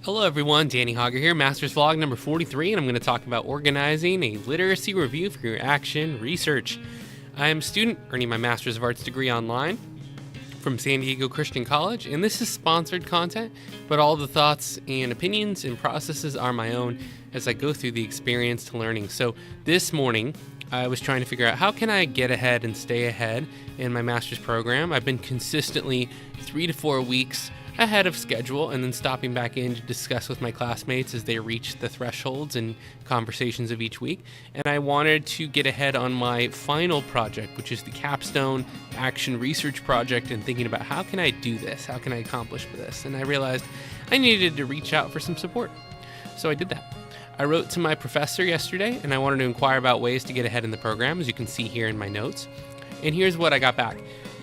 Hello everyone, Danny Hogger here, Master's Vlog number 43, and I'm going to talk about organizing a literacy review for your action research. I am a student earning my Master's of Arts degree online from San Diego Christian College, and this is sponsored content, but all the thoughts and opinions and processes are my own as I go through the experience to learning. So this morning, I was trying to figure out how can I get ahead and stay ahead in my master's program. I've been consistently 3 to 4 weeks ahead of schedule and then stopping back in to discuss with my classmates as they reach the thresholds and conversations of each week. And I wanted to get ahead on my final project, which is the capstone action research project, and thinking about how can I do this? How can I accomplish this? And I realized I needed to reach out for some support. So I did that. I wrote to my professor yesterday and I wanted to inquire about ways to get ahead in the program, as you can see here in my notes. And here's what I got back.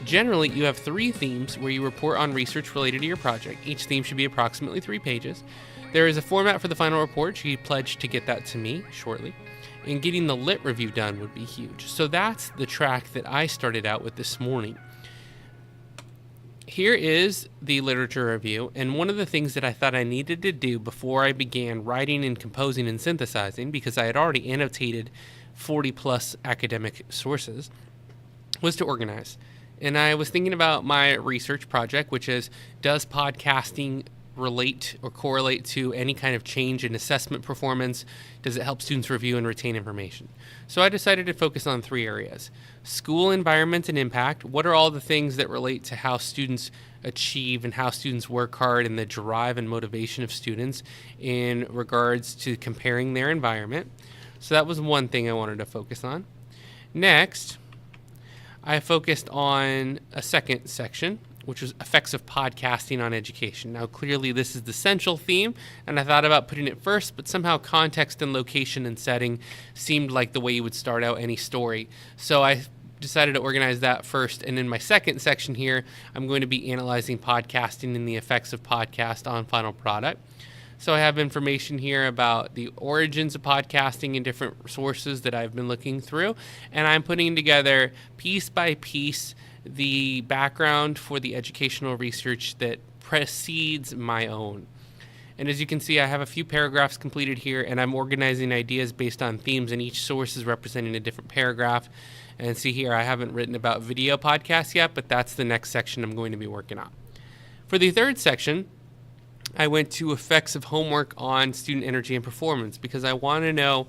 Generally, you have 3 themes where you report on research related to your project. Each theme should be approximately 3 pages. There is a format for the final report. She pledged to get that to me shortly. And getting the lit review done would be huge. So that's the track that I started out with this morning. Here is the literature review, and one of the things that I thought I needed to do before I began writing and composing and synthesizing, because I had already annotated 40 plus academic sources, was to organize. And I was thinking about my research project, which is, does podcasting relate or correlate to any kind of change in assessment performance? Does it help students review and retain information? So I decided to focus on 3 areas. School environment and impact. What are all the things that relate to how students achieve and how students work hard, and the drive and motivation of students in regards to comparing their environment? So that was one thing I wanted to focus on. Next, I focused on a second section, which was effects of podcasting on education. Now, clearly this is the central theme, and I thought about putting it first, but somehow context and location and setting seemed like the way you would start out any story. So I decided to organize that first, and in my second section here, I'm going to be analyzing podcasting and the effects of podcast on final product. So I have information here about the origins of podcasting and different sources that I've been looking through, and I'm putting together piece by piece the background for the educational research that precedes my own. And as you can see, I have a few paragraphs completed here, and I'm organizing ideas based on themes, and each source is representing a different paragraph. And see here, I haven't written about video podcasts yet, but that's the next section I'm going to be working on. For the third section, I went to effects of homework on student energy and performance, because I want to know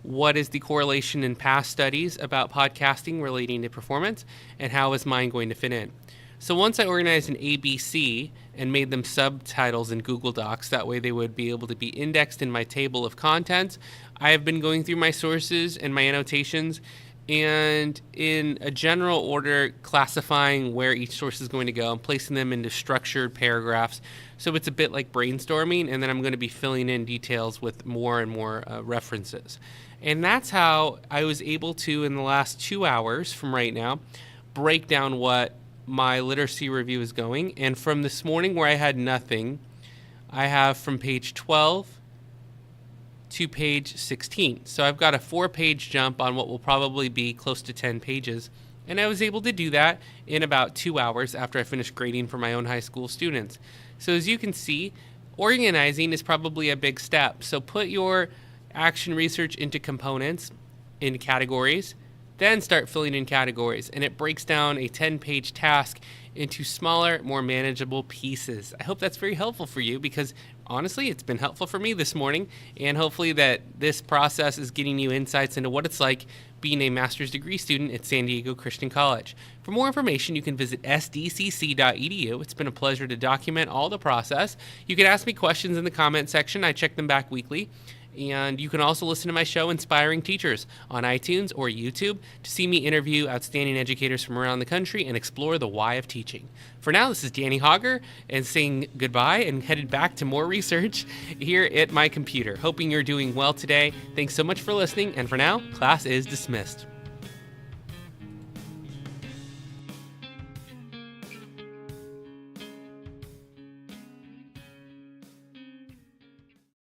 what is the correlation in past studies about podcasting relating to performance, and how is mine going to fit in. So once I organized an ABC and made them subtitles in Google Docs, that way they would be able to be indexed in my table of contents, I have been going through my sources and my annotations, and in a general order, classifying where each source is going to go and placing them into structured paragraphs. So it's a bit like brainstorming, and then I'm going to be filling in details with more and more references. And that's how I was able to, in the last 2 hours from right now, break down what my literacy review is going. And from this morning where I had nothing, I have from page 12 to page 16. So I've got a 4-page jump on what will probably be close to 10 pages. And I was able to do that in about 2 hours after I finished grading for my own high school students. So as you can see, organizing is probably a big step. So put your action research into components, in categories, then start filling in categories. And it breaks down a 10-page task into smaller, more manageable pieces. I hope that's very helpful for you, because honestly, it's been helpful for me this morning, and hopefully that this process is getting you insights into what it's like being a master's degree student at San Diego Christian College. For more information, you can visit sdcc.edu. It's been a pleasure to document all the process. You can ask me questions in the comment section. I check them back weekly. And you can also listen to my show, Inspiring Teachers, on iTunes or YouTube to see me interview outstanding educators from around the country and explore the why of teaching. For now, this is Danny Hogger, and saying goodbye and headed back to more research here at my computer. Hoping you're doing well today. Thanks so much for listening, and for now, class is dismissed.